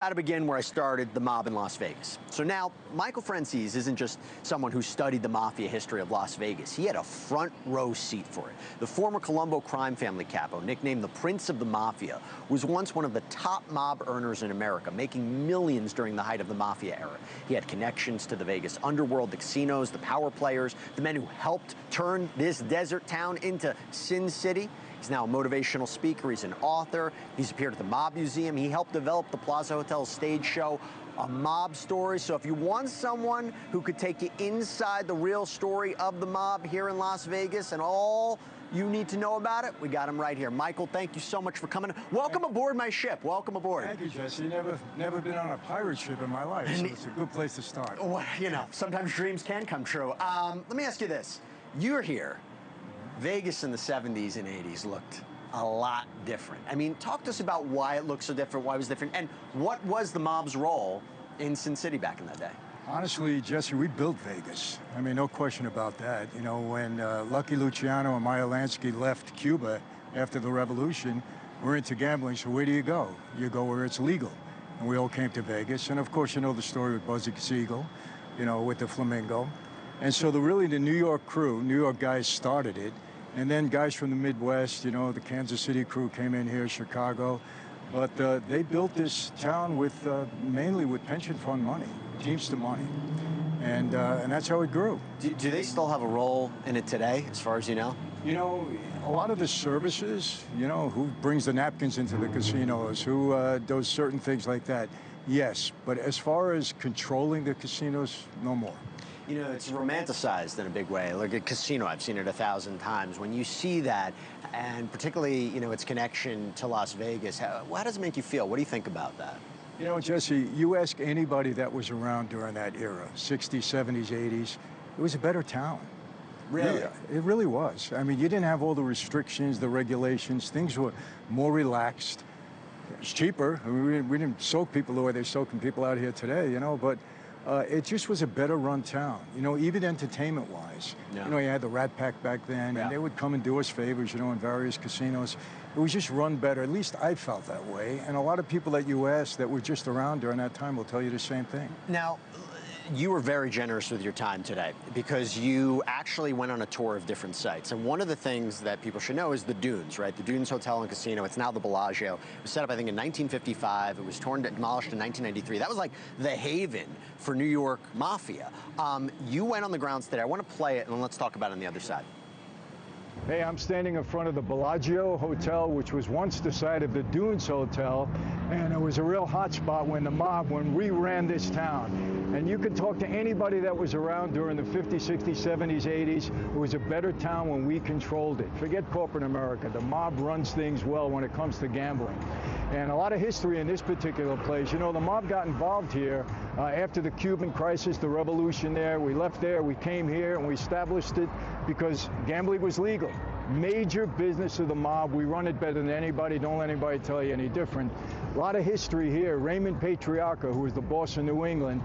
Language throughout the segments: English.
How to begin where I started, the mob in Las Vegas. So now, Michael Franzese isn't just someone who studied the mafia history of Las Vegas. He had a front row seat for it. The former Colombo crime family capo, nicknamed the Prince of the Mafia, was once one of the top mob earners in America, making millions during the height of the mafia era. He had connections to the Vegas underworld, the casinos, the power players, the men who helped turn this desert town into Sin City. He's now a motivational speaker. He's an author. He's appeared at the Mob Museum. He helped develop the Plaza Hotel's stage show, A Mob Story. So if you want someone who could take you inside the real story of the mob here in Las Vegas and all you need to know about it, we got him right here. Michael, thank you so much for coming. Welcome aboard my ship. Welcome aboard. Thank you, Jesse. Never been on a pirate ship in my life, so it's a good place to start. Well, you know, sometimes dreams can come true. Let me ask you this. You're here. Vegas in the 70s and 80s looked a lot different. I mean, talk to us about why it looked so different, why it was different, and what was the mob's role in Sin City back in that day? Honestly, Jesse, we built Vegas. I mean, no question about that. You know, when Lucky Luciano and Meyer Lansky left Cuba after the revolution, we're into gambling, so where do you go? You go where it's legal. And we all came to Vegas. And of course, you know the story with Buzzy Siegel, you know, with the Flamingo. And so the New York crew, New York guys started it. And then guys from the Midwest, you know, the Kansas City crew came in here, Chicago. But they built this town with mainly with pension fund money, Teamster money. And that's how it grew. Do they still have a role in it today, as far as you know? You know, a lot of the services, you know, who brings the napkins into the casinos, who does certain things like that, yes. But as far as controlling the casinos, no more. You know, it's romanticized in a big way. Look at Casino, I've seen it 1,000 times. When you see that, and particularly, you know, its connection to Las Vegas, how does it make you feel? What do you think about that? You know, Jesse, you ask anybody that was around during that era, 60s, 70s, 80s, it was a better town. Really? Yeah, it really was. I mean, you didn't have all the restrictions, the regulations. Things were more relaxed. It was cheaper. I mean, we didn't soak people the way they're soaking people out here today, you know, but it just was a better run town, you know, even entertainment-wise. Yeah. You know, you had the Rat Pack back then, Yeah. and they would come and do us favors, you know, in various casinos. It was just run better. At least I felt that way. And a lot of people that you ask that were just around during that time will tell you the same thing. Now, you were very generous with your time today because you actually went on a tour of different sites. And one of the things that people should know is the Dunes, right? The Dunes Hotel and Casino. It's now the Bellagio. It was set up, I think, in 1955. It was demolished in 1993. That was like the haven for New York mafia. You went on the grounds today. I want to play it, and let's talk about it on the other side. Hey, I'm standing in front of the Bellagio Hotel, which was once the site of the Dunes Hotel, and it was a real hot spot when we ran this town. And you could talk to anybody that was around during the 50s, 60s, 70s, 80s. It was a better town when we controlled it. Forget corporate America. The mob runs things well when it comes to gambling. And a lot of history in this particular place. You know, the mob got involved here after the Cuban crisis, the revolution there. We left there, we came here, and we established it because gambling was legal. Major business of the mob. We run it better than anybody. Don't let anybody tell you any different. A lot of history here. Raymond Patriarca, who was the boss in New England,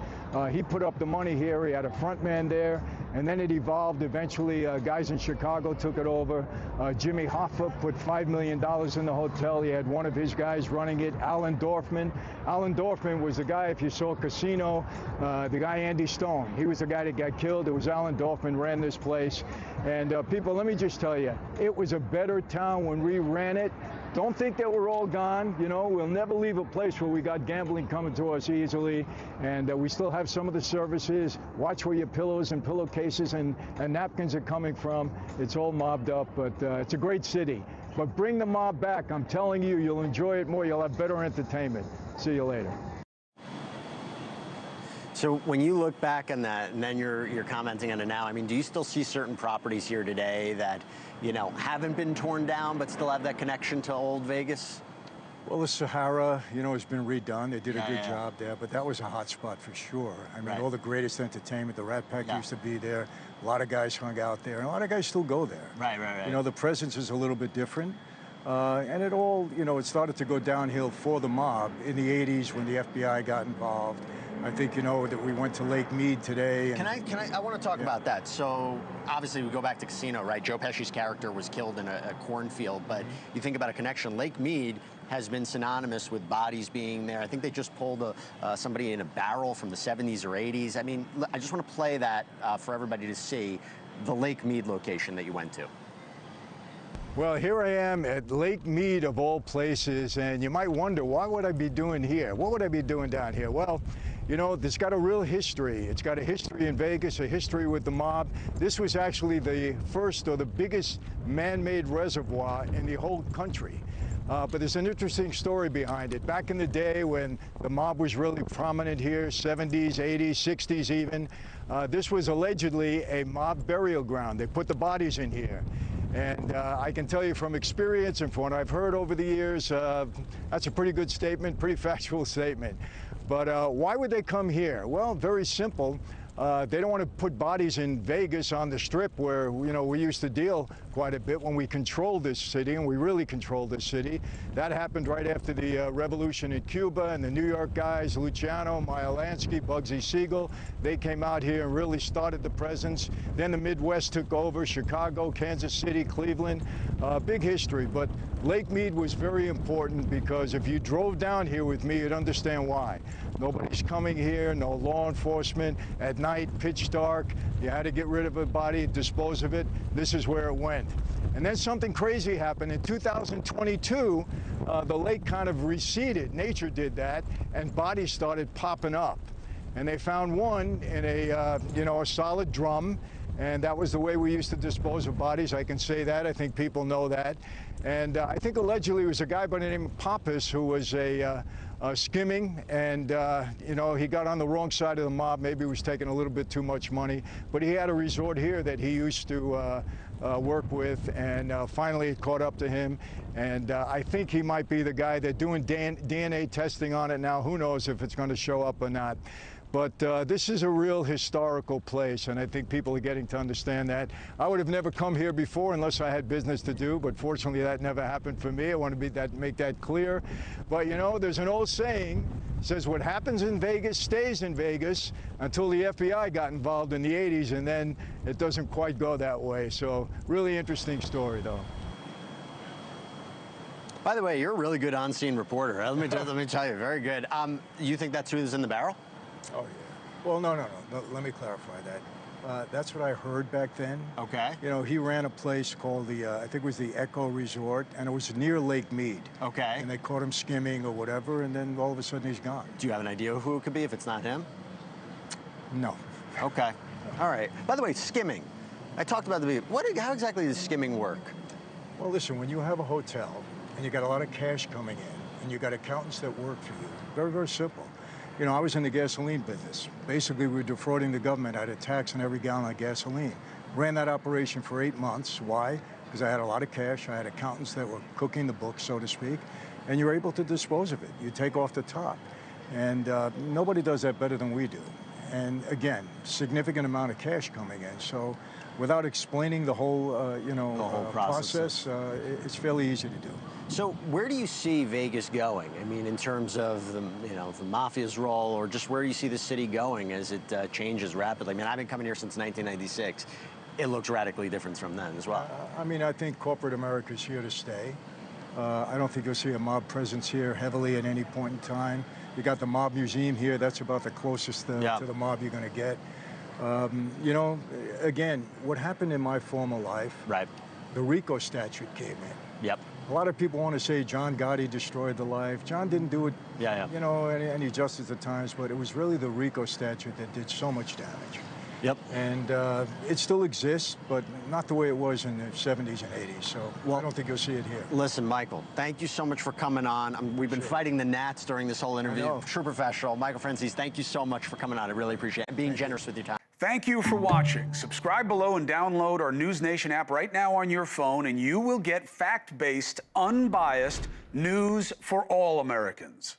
he put up the money here. He had a front man there, and then it evolved. Eventually, guys in Chicago took it over. Jimmy Hoffa put $5 million in the hotel. He had one of his guys running it, Alan Dorfman. Alan Dorfman was the guy, if you saw Casino, the guy Andy Stone. He was the guy that got killed. It was Alan Dorfman ran this place. And people, let me just tell you, it was a better town when we ran it. Don't think that we're all gone. You know, we'll never leave a place where we got gambling coming to us easily. And we still have some of the services. Watch where your pillows and pillowcases and napkins are coming from. It's all mobbed up, but it's a great city. But bring the mob back. I'm telling you, you'll enjoy it more. You'll have better entertainment. See you later. So when you look back on that, and then you're commenting on it now, I mean, do you still see certain properties here today that, you know, haven't been torn down but still have that connection to old Vegas? Well, the Sahara, you know, has been redone. They did a good job there, but that was a hot spot for sure. I mean, all the greatest entertainment. The Rat Pack used to be there. A lot of guys hung out there, and a lot of guys still go there. Right. You know, the presence is a little bit different. And it all, you know, it started to go downhill for the mob in the 80s when the FBI got involved. I think you know that we went to Lake Mead today. And, I want to talk about that. So obviously we go back to Casino, right? Joe Pesci's character was killed in a cornfield, but you think about a connection. Lake Mead has been synonymous with bodies being there. I think they just pulled somebody in a barrel from the 70s or 80s. I mean, I just want to play that for everybody to see the Lake Mead location that you went to. Well, here I am at Lake Mead of all places, and you might wonder, why would I be doing here? What would I be doing down here? Well, you know, it's got a real history. It's got a history in Vegas, a history with the mob. This was actually the first or the biggest man-made reservoir in the whole country. But there's an interesting story behind it. Back in the day when the mob was really prominent here, 70s, 80s, 60s even, this was allegedly a mob burial ground. They put the bodies in here. And I can tell you from experience and from what I've heard over the years, that's a pretty good statement, pretty factual statement. But why would they come here? Well, very simple. They don't want to put bodies in Vegas on the Strip where, you know, we used to deal quite a bit when we controlled this city, and we really controlled this city. That happened right after the revolution in Cuba, and the New York guys, Luciano, Meyer Lansky, Bugsy Siegel, they came out here and really started the presence. Then the Midwest took over, Chicago, Kansas City, Cleveland, big history. But Lake Mead was very important because if you drove down here with me, you'd understand why. Nobody's coming here, no law enforcement. At night, pitch dark, you had to get rid of a body, dispose of it. This is where it went. And then something crazy happened. In 2022, the lake kind of receded. Nature did that, and bodies started popping up. And they found one in a, you know, a solid drum. And that was the way we used to dispose of bodies. I can say that. I think people know that. And I think allegedly it was a guy by the name of Pappas who was skimming, and you know, he got on the wrong side of the mob. Maybe he was taking a little bit too much money, but he had a resort here that he used to work with, and finally it caught up to him. And I think he might be the guy. They're doing DNA testing on it now. Who knows if it's going to show up or not. But this is a real historical place, and I think people are getting to understand that. I would have never come here before unless I had business to do, but fortunately that never happened for me. I want to make that clear. But you know, there's an old saying, says what happens in Vegas stays in Vegas until the FBI got involved in the 80s, and then it doesn't quite go that way. So really interesting story, though. By the way, you're a really good on-scene reporter. Let me tell you, very good. You think that's who's in the barrel? Oh, yeah. Well, no. Let me clarify that. That's what I heard back then. Okay. You know, he ran a place called the, I think it was the Echo Resort, and it was near Lake Mead. Okay. And they caught him skimming or whatever, and then all of a sudden he's gone. Do you have an idea of who it could be if it's not him? No. Okay. All right. By the way, skimming. I talked about how exactly does skimming work? Well, listen, when you have a hotel and you got a lot of cash coming in and you got accountants that work for you, very, very simple. You know, I was in the gasoline business. Basically, we were defrauding the government out of tax on every gallon of gasoline. Ran that operation for 8 months. Why? Because I had a lot of cash. I had accountants that were cooking the books, so to speak, and you're able to dispose of it. You take off the top. And nobody does that better than we do. And again, significant amount of cash coming in. So without explaining the whole, process, it's fairly easy to do. So where do you see Vegas going? I mean, in terms of the mafia's role, or just where do you see the city going as it changes rapidly? I mean, I've been coming here since 1996. It looks radically different from then as well. I mean, I think corporate America is here to stay. I don't think you'll see a mob presence here heavily at any point in time. You got the Mob Museum here. That's about the closest to the mob you're going to get. You know, again, what happened in my former life, right? The RICO statute came in. Yep. A lot of people want to say John Gotti destroyed the life. John didn't do it, you know, any justice at times, but it was really the RICO statute that did so much damage. Yep. And it still exists, but not the way it was in the 70s and 80s. So I don't think you'll see it here. Listen, Michael, thank you so much for coming on. We've been fighting the gnats during this whole interview. True professional. Michael Franzese, thank you so much for coming on. I really appreciate it. And being generous with your time. Thank you for watching. Subscribe below and download our NewsNation app right now on your phone, and you will get fact-based, unbiased news for all Americans.